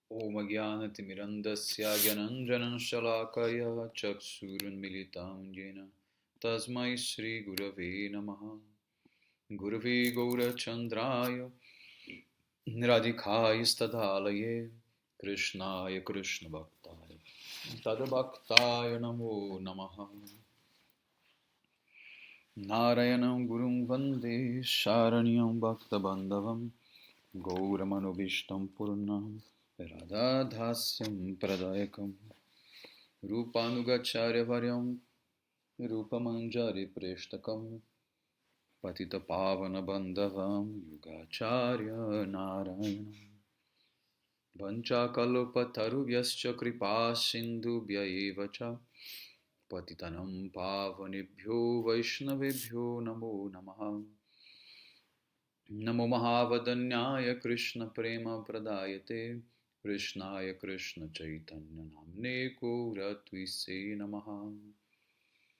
Om Jnanatimirandasya Gyananjananashalakaya Chaksurunmilitam Jena Tasmai Shri Gurave Namaha. Gurave Gaurachandraya Radhikaya Stadhalaye Krishnaya Krishna Bhaktaya Tadabhaktaya Namo Namaha. Narayanam Gurum Vande Sharanyam Bhaktabandhavam Gauramanovistam Purnam Radhadhasyam Pradayakam Rupanugacharya Varyam Rupamanjari Preshtakam Patita Pavana Bandhavam Yugacharya Narayanam Vanchakalopataruvyascha Kripa Sindhubhya Evacha Patitanam Pavanebhyo Vaishnavebhyo Namo Namaha. Namo Mahavadanyaya Krishna Prema Pradayate Krishnaya Krishna Chaitanya Namne Gauratvise Namaha.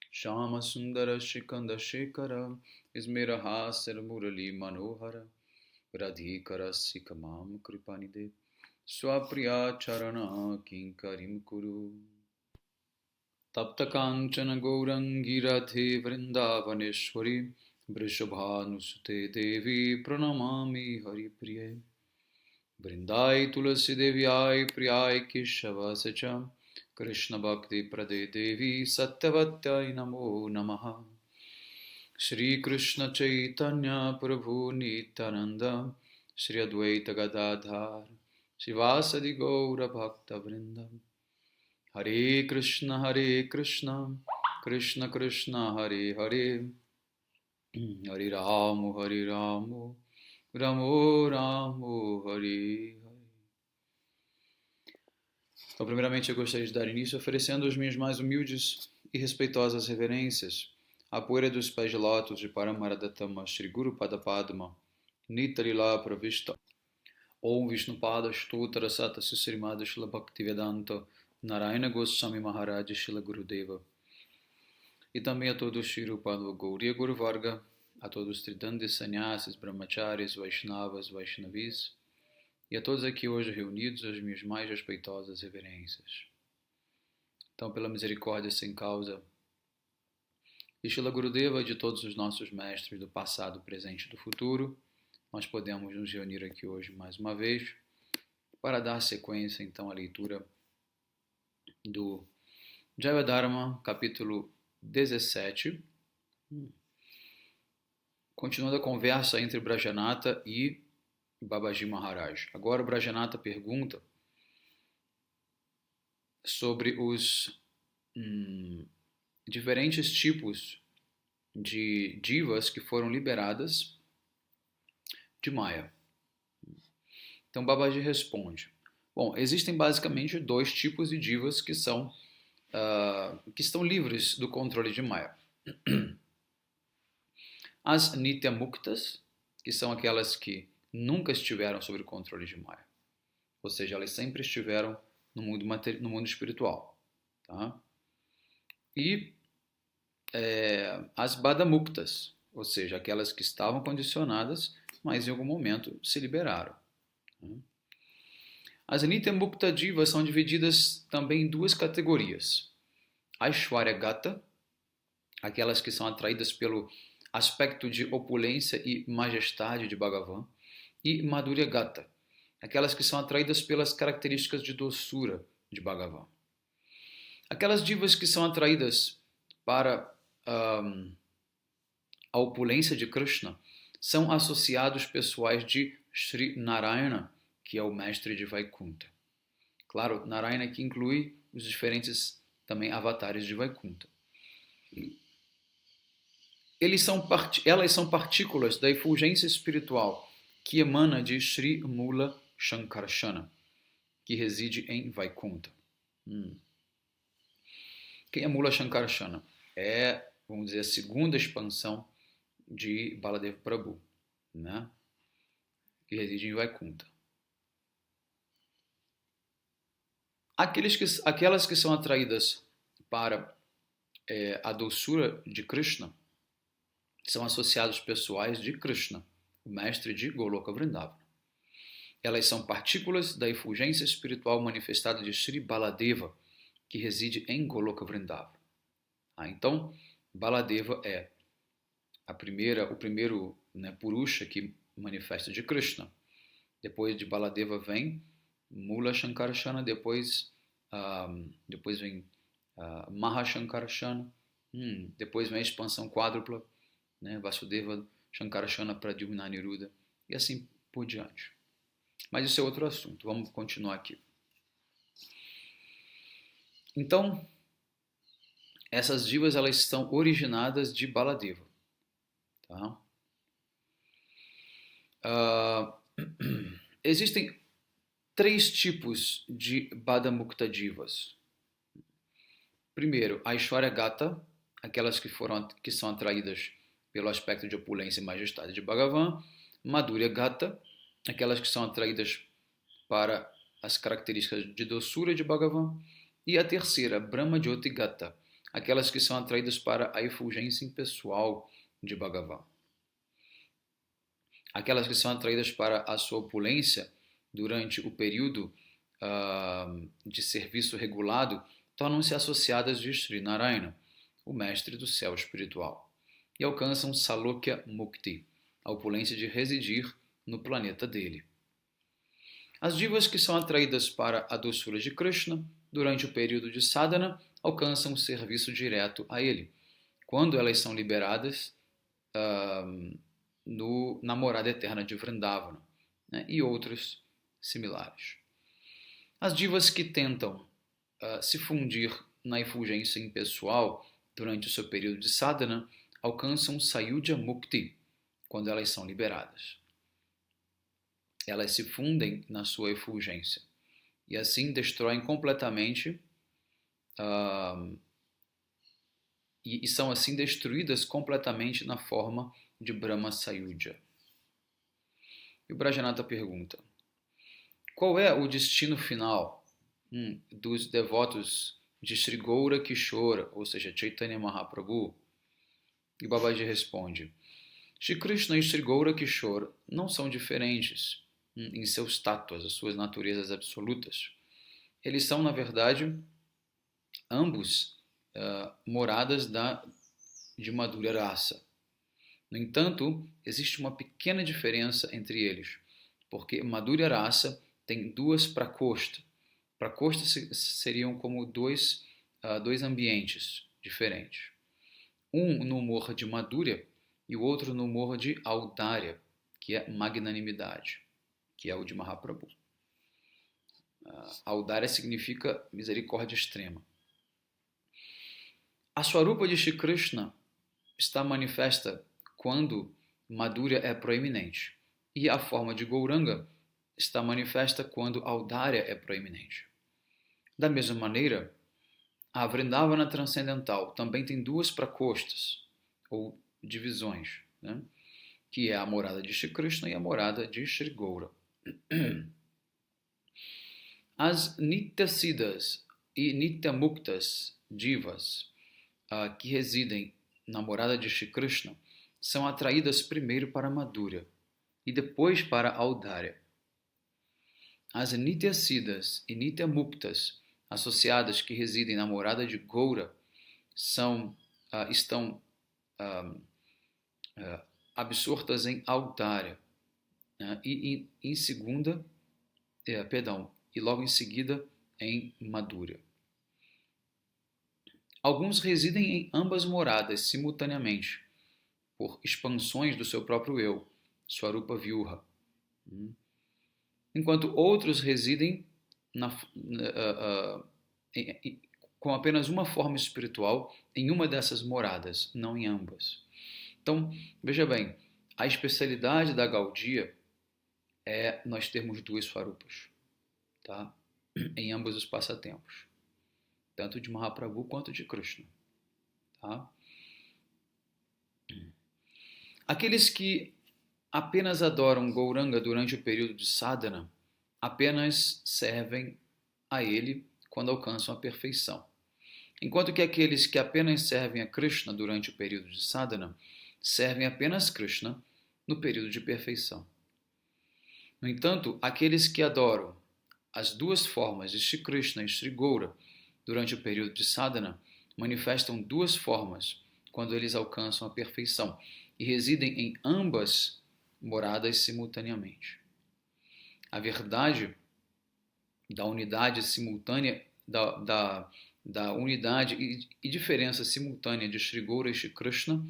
Shama Sundara Shikanda Shekara Ismerahasar Murali Manohara Radhikara Sikamam Kripanide Swapriya Charana Kinkarim Kuru Tapta Kanchana Gaurangi Radhe Vrindavaneshwari Vrishabhanusute Devi Pranamami Hari Priye Vrindai Tulasi Devyai Priyai Keshava Sacha Krishna Bhakti Prade Devi Sattvatyai Namo Namaha. Shri Krishna Chaitanya Prabhu Nityananda Shri Advaita Gadadhar Shivasadi Gaura Bhakta Vrinda. Hare Krishna Krishna Krishna Hare Hare Hare Ramo Ramo Ramo Hare Hare. Então, primeiramente, eu gostaria de dar início oferecendo as minhas mais humildes e respeitosas reverências à poeira dos pés de lótus de Paramaradatama Shri Guru Padapadma Nitarila Pravishta Om Vishnupada Stotra Sata Srimada Shila Bhaktivedanta Narayana Goswami Maharaj Shila Gurudeva. E também a todos Shri Rupada Gauriya Guru Varga, a todos os Tridandi Sannyasis, Brahmacharis, Vaishnavas, Vaishnavis, e a todos aqui hoje reunidos, as minhas mais respeitosas reverências. Então, pela misericórdia sem causa, e Shila Gurudeva e de todos os nossos mestres do passado, presente e do futuro, nós podemos nos reunir aqui hoje mais uma vez para dar sequência, então, à leitura do Jayadharma, capítulo 17, continuando a conversa entre Brajanata e Babaji Maharaj. Agora o Brajanata pergunta sobre os diferentes tipos de divas que foram liberadas de Maya. Então Babaji responde: bom, existem basicamente dois tipos de divas que estão livres do controle de Maya. As Nitya Muktas, que são aquelas que nunca estiveram sob o controle de Maya. Ou seja, elas sempre estiveram no mundo espiritual. Tá? E as Badamuktas, ou seja, aquelas que estavam condicionadas, mas em algum momento se liberaram. Tá? As Nitya Mukta Divas são divididas também em duas categorias. Aishwarya Gata, aquelas que são atraídas pelo aspecto de opulência e majestade de Bhagavan, e Madhurya Gata, aquelas que são atraídas pelas características de doçura de Bhagavan. Aquelas divas que são atraídas para a opulência de Krishna são associados pessoais de Sri Narayana, que é o mestre de Vaikunta. Claro, Narayana aqui inclui os diferentes também avatares de Vaikunta. Elas são partículas da efulgência espiritual que emana de Sri Mula Shankarshana, que reside em Vaikunta. Quem é Mula Shankarshana? É, vamos dizer, a segunda expansão de Baladev Prabhu, né? Que reside em Vaikunta. Aquelas que são atraídas para a doçura de Krishna são associados pessoais de Krishna, o mestre de Goloka Vrindavana. Elas são partículas da efulgência espiritual manifestada de Sri Baladeva, que reside em Goloka Vrindavan. Então, Baladeva é o primeiro, né, Purusha que manifesta de Krishna. Depois de Baladeva vem Mula Shankarashana, depois vem Mahashankarashana, depois vem a expansão quádrupla, né, Vasudeva Shankarashana Pradyumna Aniruddha, e assim por diante. Mas isso é outro assunto, vamos continuar aqui. Então, essas divas elas estão originadas de Baladeva. Tá? Existem 3 tipos de Badamukta divas. Primeiro, a Aishwarya Gata, aquelas que são atraídas pelo aspecto de opulência e majestade de Bhagavan. Madhurya Gata, aquelas que são atraídas para as características de doçura de Bhagavan. E a terceira, Brahma Jyoti Gata, aquelas que são atraídas para a efulgência impessoal de Bhagavan. Aquelas que são atraídas para a sua opulência durante o período de serviço regulado tornam-se associadas de Sri Narayana, o mestre do céu espiritual, e alcançam Salokya Mukti, a opulência de residir no planeta dele. As divas que são atraídas para a doçura de Krishna durante o período de sadhana alcançam o serviço direto a ele, quando elas são liberadas na morada eterna de Vrindavana, né, e outros similares. As divas que tentam se fundir na efulgência impessoal durante o seu período de sadhana alcançam Sayuja Mukti quando elas são liberadas. Elas se fundem na sua efulgência e assim destroem completamente e são assim destruídas completamente na forma de Brahma Sayuja. E o Brajanata pergunta: qual é o destino final dos devotos de Sri Gaura Kishora, ou seja, Chaitanya Mahaprabhu? E Babaji responde: Shri Krishna e Sri Gaura Kishora não são diferentes em seus tátuas, as suas naturezas absolutas. Eles são, na verdade, ambos moradas de Madhurya Rasa. No entanto, existe uma pequena diferença entre eles, porque Madhurya Rasa tem 2 prakostas. Prakostas seriam como dois ambientes diferentes. Um no humor de Madhurya e o outro no humor de Audarya, que é magnanimidade, que é o de Mahaprabhu. Audarya significa misericórdia extrema. A Swarupa de Shri Krishna está manifesta quando Madhurya é proeminente, e a forma de Gauranga está manifesta quando Audarya é proeminente. Da mesma maneira, a Vrindavana transcendental também tem 2 prakostas, ou divisões, né? Que é a morada de Shri Krishna e a morada de Shri Gaura. As Nityasiddhas e Nityamuktas divas que residem na morada de Shri Krishna são atraídas primeiro para Madhurya e depois para Audarya. As Nityasiddhas e Nityamuktas associadas que residem na morada de Gaura estão absortas em Audarya, né? E logo em seguida em Madhurya. Alguns residem em ambas moradas simultaneamente, por expansões do seu próprio eu, Swarupa Vyuha, enquanto outros residem com apenas uma forma espiritual em uma dessas moradas, não em ambas. Então, veja bem, a especialidade da Gaudiya é nós termos 2 Swarupas, tá? Em ambos os passatempos, tanto de Mahaprabhu quanto de Krishna. Tá? Aqueles que apenas adoram Gauranga durante o período de sadhana apenas servem a ele quando alcançam a perfeição. Enquanto que aqueles que apenas servem a Krishna durante o período de sadhana servem apenas Krishna no período de perfeição. No entanto, aqueles que adoram as duas formas de Shri Krishna e Shri Gaura durante o período de sadhana manifestam duas formas quando eles alcançam a perfeição e residem em ambas moradas simultaneamente. A verdade da unidade simultânea, da unidade e diferença simultânea de Shri Gaura e Shri Krishna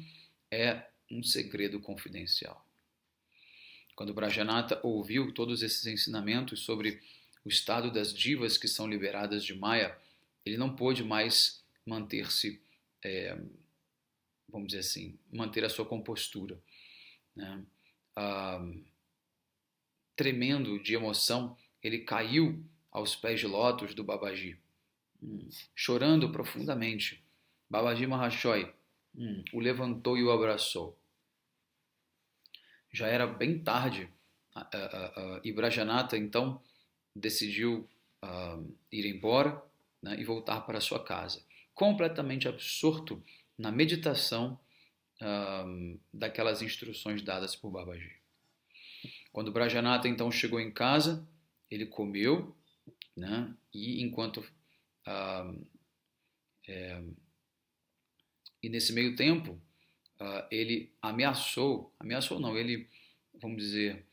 é um segredo confidencial. Quando Brajanatha ouviu todos esses ensinamentos sobre o estado das divas que são liberadas de Maya, ele não pôde mais manter-se, vamos dizer assim, manter a sua compostura, né? Tremendo de emoção, ele caiu aos pés de lótus do Babaji, chorando profundamente. Babaji Maharshoi o levantou e o abraçou. Já era bem tarde e Brajanatha então decidiu ir embora, né, e voltar para sua casa, completamente absorto na meditação daquelas instruções dadas por Babaji. Quando Brajanatha então chegou em casa, ele comeu, né, e enquanto e nesse meio tempo ele ameaçou não, ele, vamos dizer,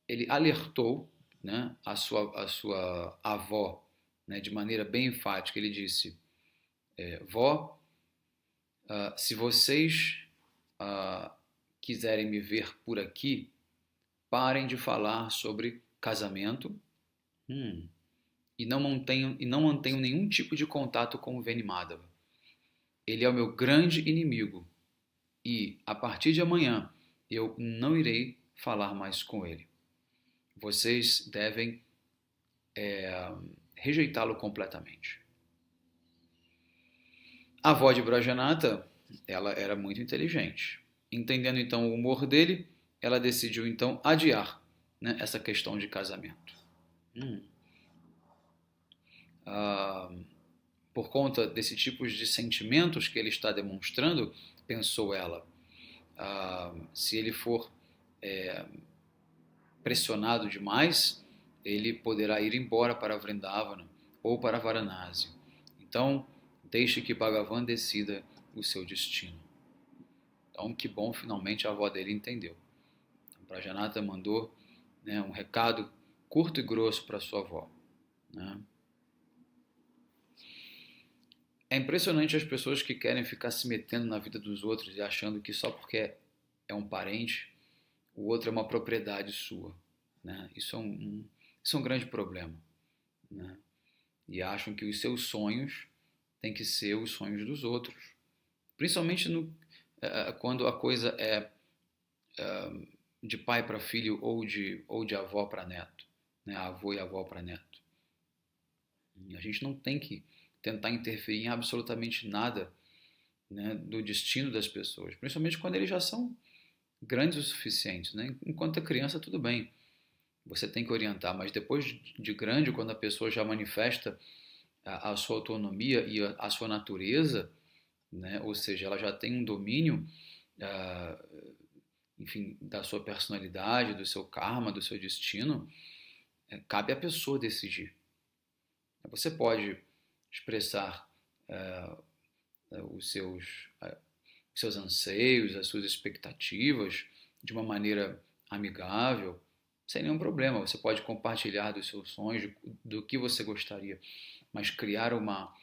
ele alertou, né, a sua avó, né, de maneira bem enfática. Ele disse: vó, se vocês quiserem me ver por aqui, parem de falar sobre casamento e não mantenham nenhum tipo de contato com o Venimadava. Ele é o meu grande inimigo e, a partir de amanhã, eu não irei falar mais com ele. Vocês devem rejeitá-lo completamente. A avó de Brajanatha, ela era muito inteligente. Entendendo então o humor dele, ela decidiu então adiar, né, essa questão de casamento. Por conta desse tipo de sentimentos que ele está demonstrando, pensou ela, se ele for pressionado demais, ele poderá ir embora para Vrindavana ou para Varanasi. Então, deixe que Bhagavan decida o seu destino. Então, que bom, finalmente a avó dele entendeu. Então, Brajanatha mandou, né, um recado curto e grosso para sua avó, né? É impressionante as pessoas que querem ficar se metendo na vida dos outros e achando que só porque é um parente, o outro é uma propriedade sua, né? Isso é um grande problema, né? E acham que os seus sonhos têm que ser os sonhos dos outros. Principalmente quando a coisa é de pai para filho ou de avó para neto, né? Avô e avó para neto. E a gente não tem que tentar interferir em absolutamente nada, né, do destino das pessoas, principalmente quando eles já são grandes o suficiente, né? Enquanto é criança, tudo bem, você tem que orientar, mas depois de grande, quando a pessoa já manifesta a sua autonomia e a sua natureza, né? Ou seja, ela já tem um domínio, enfim, da sua personalidade, do seu karma, do seu destino, cabe à pessoa decidir. Você pode expressar os seus anseios, as suas expectativas de uma maneira amigável, sem nenhum problema. Você pode compartilhar dos seus sonhos, do que você gostaria, mas criar uma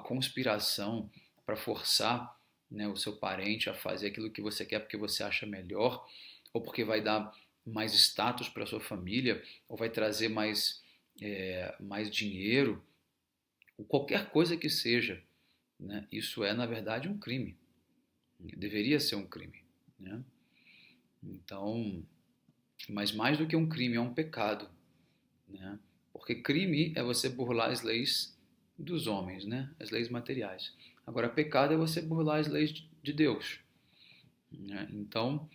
conspiração para forçar, né, o seu parente a fazer aquilo que você quer porque você acha melhor, ou porque vai dar mais status para a sua família, ou vai trazer mais dinheiro, ou qualquer coisa que seja, né? Isso é, na verdade, um crime. Deveria ser um crime, né? Então, mas mais do que um crime, é um pecado, né? Porque crime é você burlar as leis dos homens, né? As leis materiais. Agora, pecado é você burlar as leis de Deus, né? Então,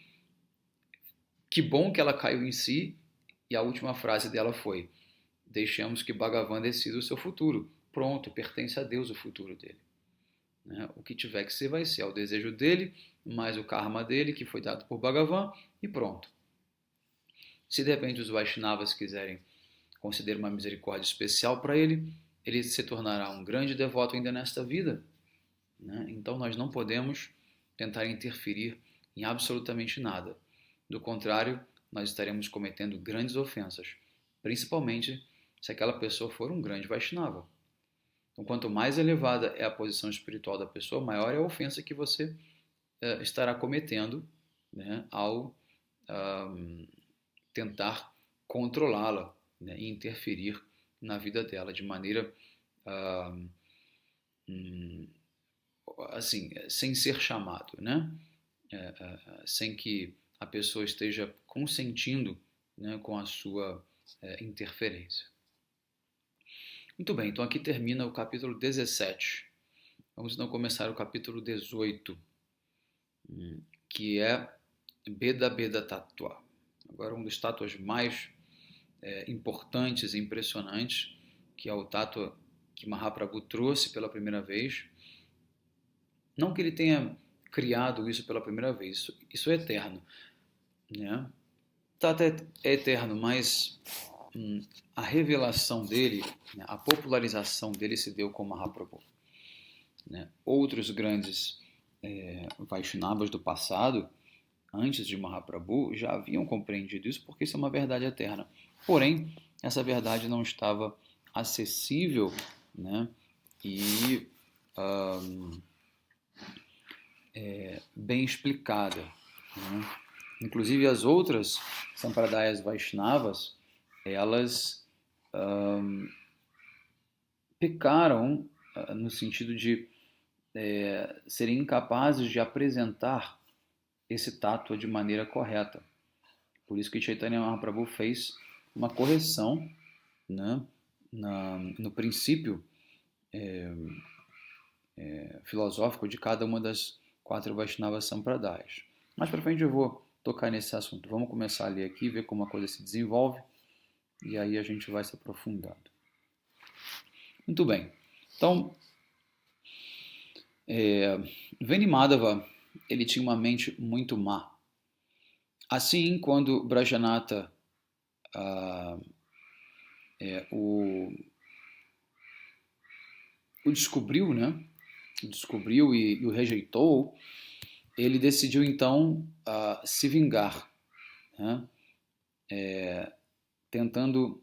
que bom que ela caiu em si, e a última frase dela foi: deixemos que Bhagavan decida o seu futuro. Pronto, pertence a Deus o futuro dele, né? O que tiver que ser, vai ser. É o desejo dele, mais o karma dele, que foi dado por Bhagavan, e pronto. Se de repente os Vaishnavas quiserem conceder uma misericórdia especial para ele, ele se tornará um grande devoto ainda nesta vida, né? Então nós não podemos tentar interferir em absolutamente nada. Do contrário, nós estaremos cometendo grandes ofensas, principalmente se aquela pessoa for um grande Vaishnava. Então, quanto mais elevada é a posição espiritual da pessoa, maior é a ofensa que você estará cometendo, né, ao tentar controlá-la, né, e interferir na vida dela de maneira assim, sem ser chamado, né? Sem que a pessoa esteja consentindo, né, com a sua interferência. Muito bem, então aqui termina o capítulo 17. Vamos então começar o capítulo 18, que é Beda Beda Tattva. Agora um dos tátuas mais importantes e impressionantes, que é o tátua que Mahaprabhu trouxe pela primeira vez. Não que ele tenha criado isso pela primeira vez, isso é eterno, né? O tátua é eterno, mas a revelação dele, né, a popularização dele se deu com Mahaprabhu, né? Outros grandes Vaishnavas do passado, antes de Mahaprabhu, já haviam compreendido isso, porque isso é uma verdade eterna. Porém, essa verdade não estava acessível, né, e bem explicada, né? Inclusive as outras Sampradayas Vaishnavas, elas pecaram no sentido de serem incapazes de apresentar esse tattva de maneira correta. Por isso que Chaitanya Mahaprabhu fez uma correção, né, no princípio filosófico de cada uma das 4 Vaishnava Sampradayas. Mais para frente eu vou tocar nesse assunto. Vamos começar a ler aqui, ver como a coisa se desenvolve, e aí a gente vai se aprofundando. Muito bem. Então, Venimadava, ele tinha uma mente muito má. Assim, quando Brajanata o descobriu, né? Descobriu e o rejeitou, ele decidiu então se vingar, né? Tentando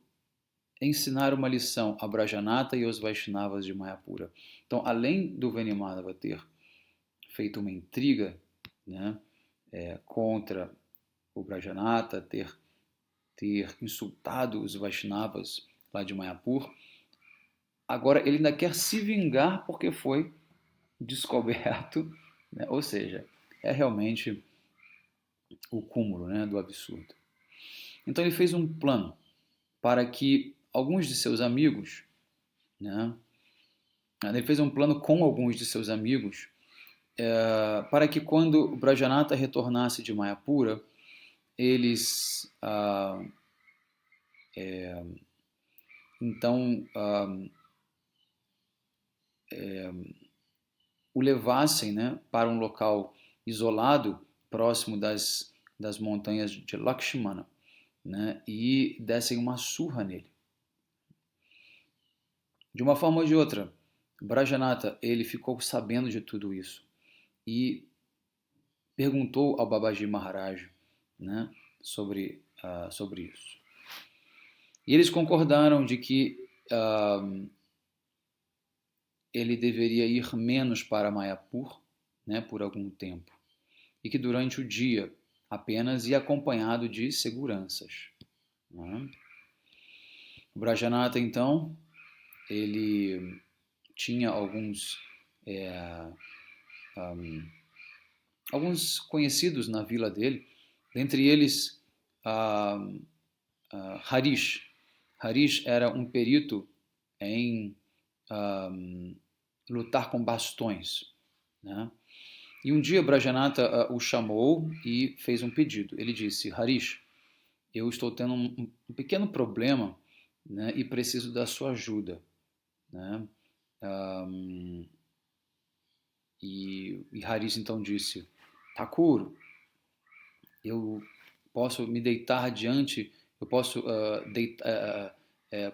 ensinar uma lição a Brajanata e aos Vaishnavas de Mayapura. Então, além do Venimadava ter feito uma intriga, né, contra o Brajanata, ter insultado os Vaishnavas lá de Mayapur, agora ele ainda quer se vingar porque foi descoberto, né? Ou seja, é realmente o cúmulo, né, do absurdo. Então ele fez um plano para que alguns de seus amigos, né, ele fez um plano com alguns de seus amigos para que quando o Brajanata retornasse de Mayapura, eles então o levassem, né, para um local isolado, próximo das montanhas de Lakshmana, né, e dessem uma surra nele. De uma forma ou de outra, Brajanata ele ficou sabendo de tudo isso e perguntou ao Babaji Maharaj, né, sobre isso. E eles concordaram de que ele deveria ir menos para Mayapur, né, por algum tempo, e que durante o dia apenas ia acompanhado de seguranças, né? O Brajanata, então, ele tinha alguns conhecidos na vila dele, dentre eles Harish. Harish era um perito em lutar com bastões, né? E um dia Brajanata o chamou e fez um pedido. Ele disse: Harish, eu estou tendo um pequeno problema, né, e preciso da sua ajuda, né? E Harish então disse: Thakur, eu posso me deitar diante eu posso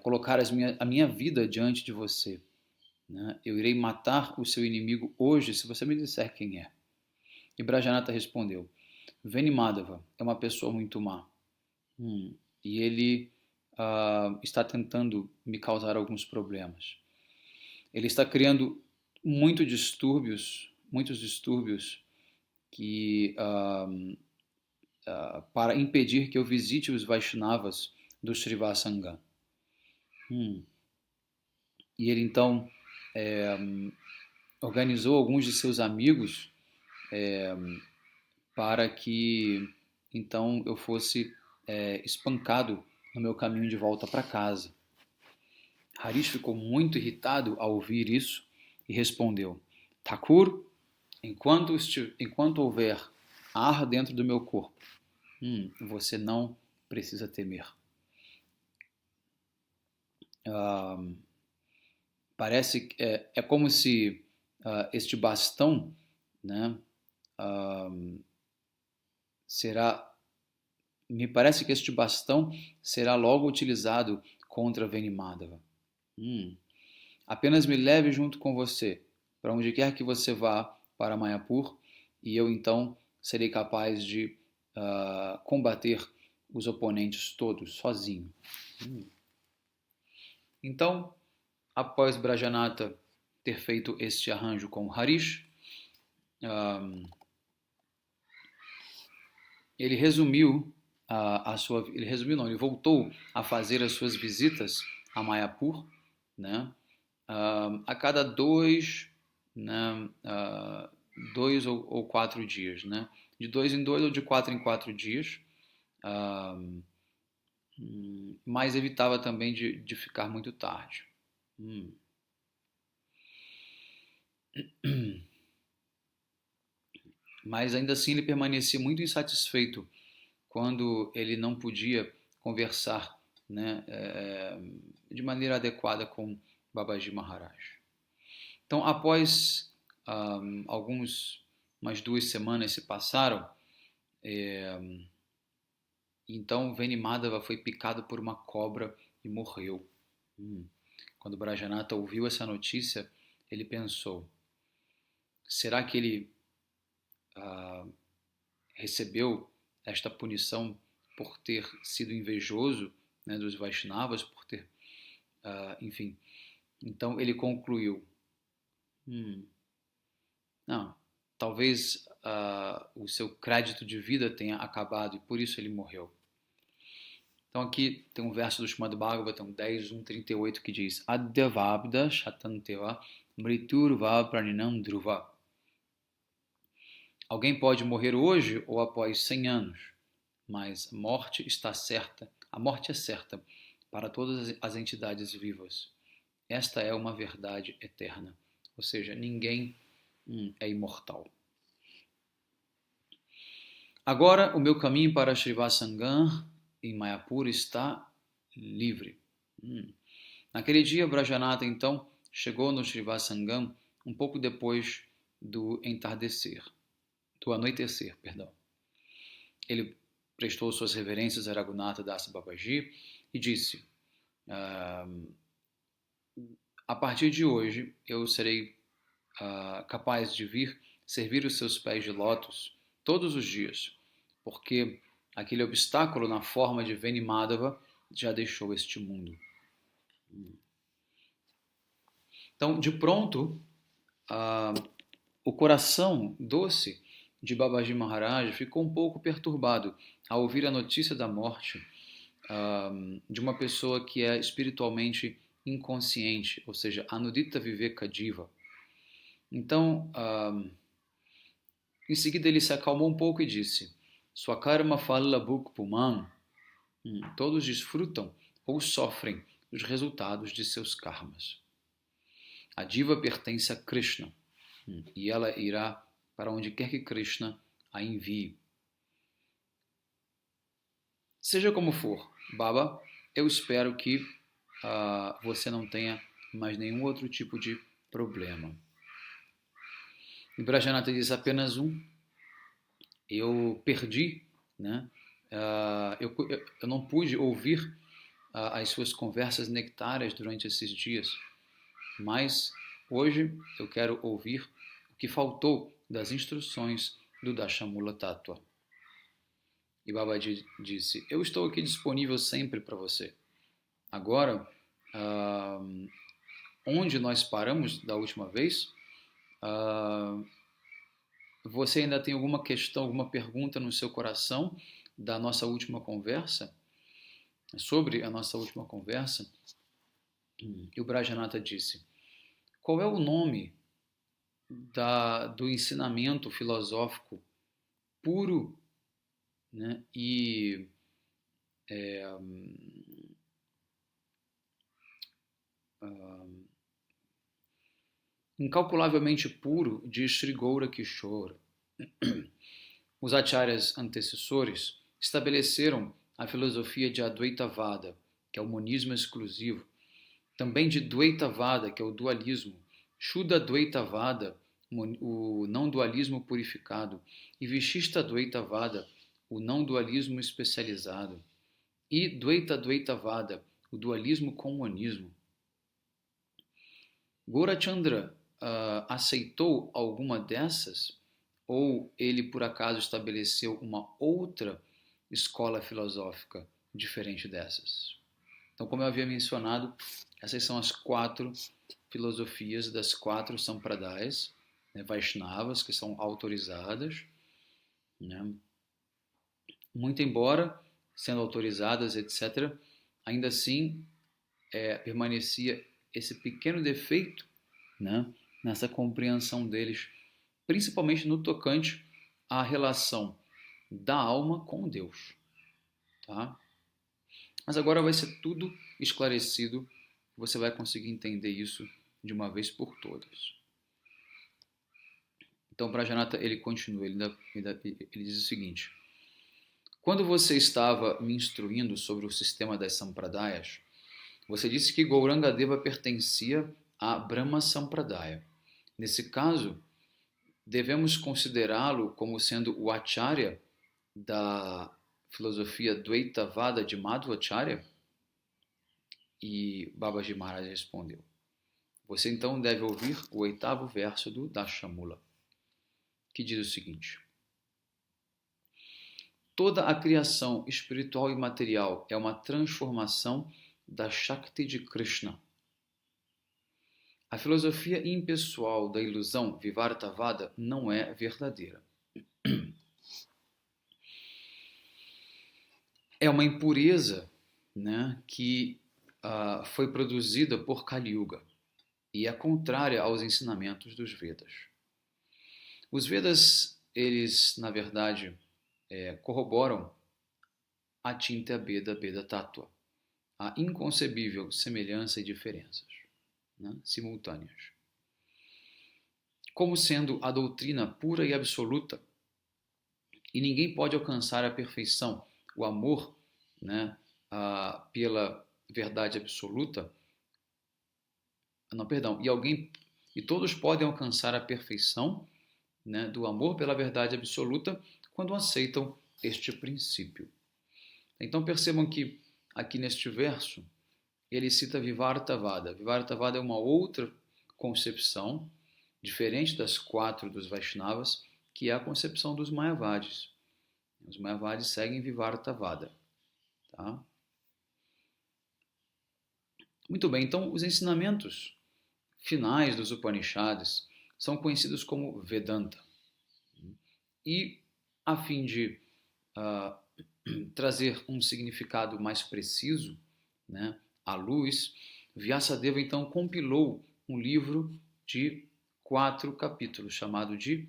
colocar a minha vida diante de você, né? Eu irei matar o seu inimigo hoje se você me disser quem é. E Brajanata respondeu: Venimadava é uma pessoa muito má. E ele está tentando me causar alguns problemas. Ele está criando muitos distúrbios que para impedir que eu visite os Vaishnavas do Srivasangam. E ele então organizou alguns de seus amigos para que então eu fosse espancado no meu caminho de volta para casa. Harish ficou muito irritado ao ouvir isso e respondeu: Thakur, enquanto houver ar dentro do meu corpo, você não precisa temer. Parece que é como se este bastão, né, me parece que este bastão será logo utilizado contra Venimadava. Apenas me leve junto com você, para onde quer que você vá para Mayapur, e eu então serei capaz de combater os oponentes todos, sozinho. Então, após Brajanata ter feito este arranjo com Harish, ele voltou a fazer as suas visitas a Mayapur, né? A cada 2 ou 4 dias, né? De 2 em 2 ou de 4 em 4 dias, mas evitava também de ficar muito tarde. Mas ainda assim ele permanecia muito insatisfeito quando ele não podia conversar, né, de maneira adequada com Babaji Maharaj. Então, após umas 2 semanas se passaram, então Venimadava foi picado por uma cobra e morreu. Quando Brajanata ouviu essa notícia, ele pensou: será que ele recebeu esta punição por ter sido invejoso, né, dos Vaishnavas, por ter, enfim. Então ele concluiu: não, talvez o seu crédito de vida tenha acabado e por isso ele morreu. Então aqui tem um verso do Srimad Bhagavatam 10.1.38 que diz: Adyavabda shatanteva mriturva praninam dhruva. Alguém pode morrer hoje ou após 100 anos, mas a morte é certa para todas as entidades vivas. Esta é uma verdade eterna, ou seja, ninguém é imortal. Agora o meu caminho para Srivasangam em Mayapur está livre. Naquele dia, Brajanata então chegou no Srivasangam um pouco depois do anoitecer. Ele prestou suas reverências a Raghunatha Das Babaji e disse: a partir de hoje eu serei capaz de vir servir os seus pés de lótus todos os dias, porque aquele obstáculo na forma de Venimadava já deixou este mundo. Então, de pronto, o coração doce de Babaji Maharaj ficou um pouco perturbado ao ouvir a notícia da morte de uma pessoa que é espiritualmente inconsciente, ou seja, Anudita Viveka Jiva. Então, em seguida ele se acalmou um pouco e disse: Swakarma Falla Bhuk Puman. Todos desfrutam ou sofrem os resultados de seus karmas. A diva pertence a Krishna e ela irá para onde quer que Krishna a envie. Seja como for, Baba, eu espero que você não tenha mais nenhum outro tipo de problema. E Brajanata diz: apenas um. Eu perdi, né, Eu não pude ouvir as suas conversas nectárias durante esses dias, mas hoje eu quero ouvir o que faltou das instruções do Dashamula Tattva. E Babaji disse: eu estou aqui disponível sempre para você. Agora, onde nós paramos da última vez, você ainda tem alguma questão, alguma pergunta no seu coração da nossa última conversa? Sobre a nossa última conversa? E o Brajanata disse: qual é o nome do ensinamento filosófico puro, né, e incalculavelmente puro de Sri Gaura Kishora? Os acharyas antecessores estabeleceram a filosofia de Advaitavada, que é o monismo exclusivo, também de Dvaitavada, que é o dualismo, Shuddha Dvaitavada, o não dualismo purificado, e Vishishta Dvaitavada, o não dualismo especializado, e Dvaita Dvaitavada, o dualismo com monismo. Gaurachandra aceitou alguma dessas, ou ele por acaso estabeleceu uma outra escola filosófica diferente dessas? Então, como eu havia mencionado, essas são as 4 filosofias das 4 sampradayas, né, Vaishnavas, que são autorizadas, né? Muito embora sendo autorizadas, etc., ainda assim permanecia esse pequeno defeito, né, nessa compreensão deles, principalmente no tocante à relação da alma com Deus. Tá? Mas agora vai ser tudo esclarecido, você vai conseguir entender isso de uma vez por todas. Então, Prajanata, ele continua, ele diz o seguinte: quando você estava me instruindo sobre o sistema das Sampradayas, você disse que Gauranga Deva pertencia a Brahma Sampradaya. Nesse caso, devemos considerá-lo como sendo o Acharya da filosofia Dvaitavada de Madhvacharya? E Babaji Maharaj respondeu: você então deve ouvir o 8º verso do Dashamula, que diz o seguinte: toda a criação espiritual e material é uma transformação da Shakti de Krishna. A filosofia impessoal da ilusão Vivartavada não é verdadeira. É uma impureza, né, que foi produzida por Kali Yuga e é contrária aos ensinamentos dos Vedas. Os Vedas, eles, na verdade, corroboram a Tinta Beda Beda Tattva, a inconcebível semelhança e diferenças, né, simultâneas. Como sendo a doutrina pura e absoluta, e ninguém pode alcançar a perfeição, o amor, né, pela verdade absoluta, e todos podem alcançar a perfeição, né, do amor pela verdade absoluta quando aceitam este princípio. Então percebam que aqui neste verso ele cita Vivartavada. Vivartavada é uma outra concepção, diferente das 4 dos Vaishnavas, que é a concepção dos Mayavadis. Os Mayavadis seguem Vivartavada. Tá? Muito bem, então os ensinamentos finais dos Upanishads são conhecidos como Vedanta. E, a fim de trazer um significado mais preciso, né, à luz, Vyasadeva então compilou um livro de 4 capítulos, chamado de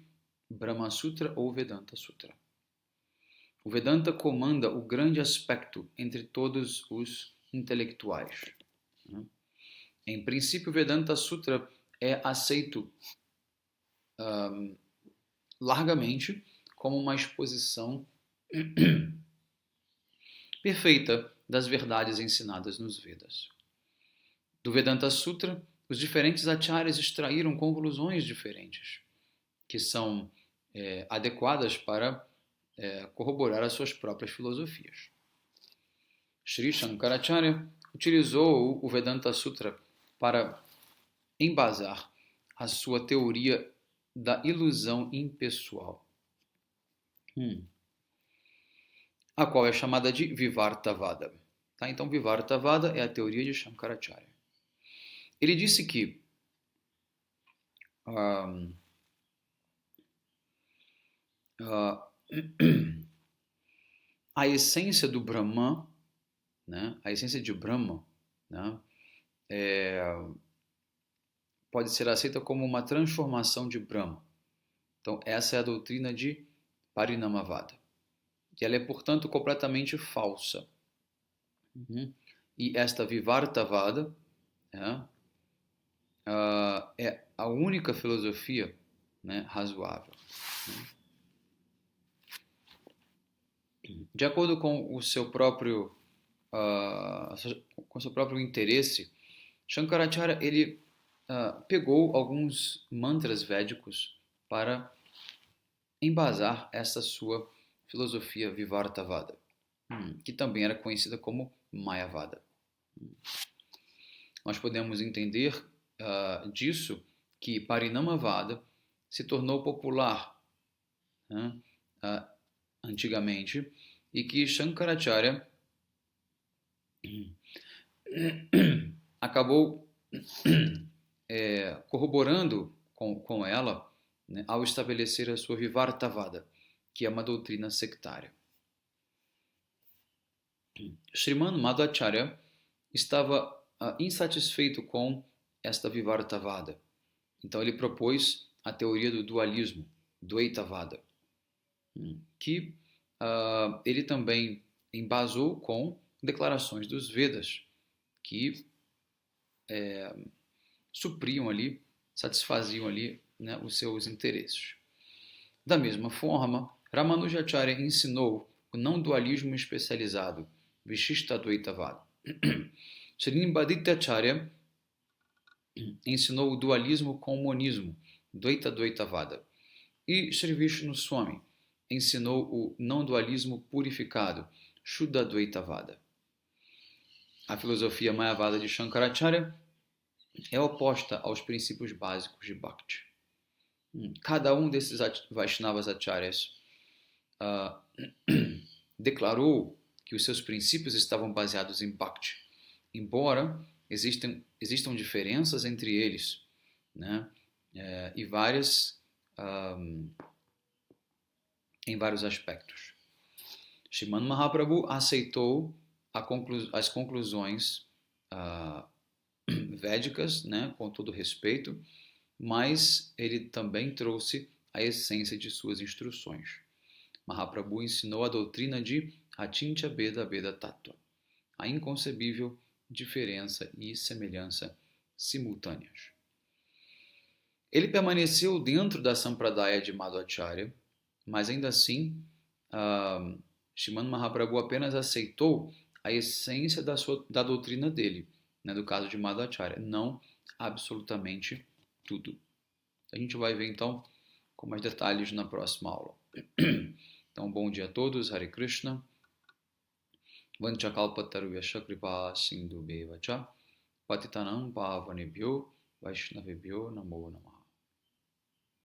Brahma Sutra ou Vedanta Sutra. O Vedanta comanda o grande aspecto entre todos os intelectuais. Em princípio, o Vedanta Sutra é aceito largamente como uma exposição perfeita das verdades ensinadas nos Vedas. Do Vedanta Sutra, os diferentes acharyas extraíram conclusões diferentes, que são adequadas para corroborar as suas próprias filosofias. Sri Shankaracharya utilizou o Vedanta Sutra para embasar a sua teoria da ilusão impessoal, a qual é chamada de Vivartavada. Tá? Então, Vivartavada é a teoria de Shankaracharya. Ele disse que a essência do Brahman, né, a essência de Brahma, né, pode ser aceita como uma transformação de Brahma. Então, essa é a doutrina de Parinamavada. E ela é, portanto, completamente falsa. E esta Vivartavada é a única filosofia, né, razoável. De acordo com o seu próprio interesse, Shankaracharya ele pegou alguns mantras védicos para embasar essa sua filosofia Vivartavada, que também era conhecida como Mayavada. Nós podemos entender disso que Parinamavada se tornou popular antigamente e que Shankaracharya acabou corroborando com ela, né, ao estabelecer a sua Vivartavada, que é uma doutrina sectária. Sriman Madhvacharya estava insatisfeito com esta Vivartavada. Então ele propôs a teoria do dualismo, Dvaitavada, que ele também embasou com declarações dos Vedas, que supriam ali, satisfaziam ali, né, os seus interesses. Da mesma forma, Ramanujacharya ensinou o não dualismo especializado, Vishishtadvaitavada. Srinivaditacharya ensinou o dualismo com o monismo, Dvaitadvaitavada. E Sri Vishnu Swami ensinou o não dualismo purificado, Shuddhadvaitavada. A filosofia Mayavada de Shankaracharya é oposta aos princípios básicos de Bhakti. Cada um desses Vaishnavas Acharyas declarou que os seus princípios estavam baseados em Bhakti, embora existam diferenças entre eles, né, e em vários aspectos. Sriman Mahaprabhu aceitou as conclusões védicas, né, com todo respeito, mas ele também trouxe a essência de suas instruções. Mahaprabhu ensinou a doutrina de Achintya Bheda Bheda Tattva, a inconcebível diferença e semelhança simultâneas. Ele permaneceu dentro da Sampradaya de Madhvacharya, mas ainda assim, Sriman Mahaprabhu apenas aceitou a essência da doutrina dele, né, do caso de Madhvacharya, não absolutamente tudo. A gente vai ver então com mais detalhes na próxima aula. Então, bom dia a todos, Hare Krishna. Vanchakalpataruvesha kripa sindhu bevacha patitanam pavanebhyo vaishnavebhyo namo namaha.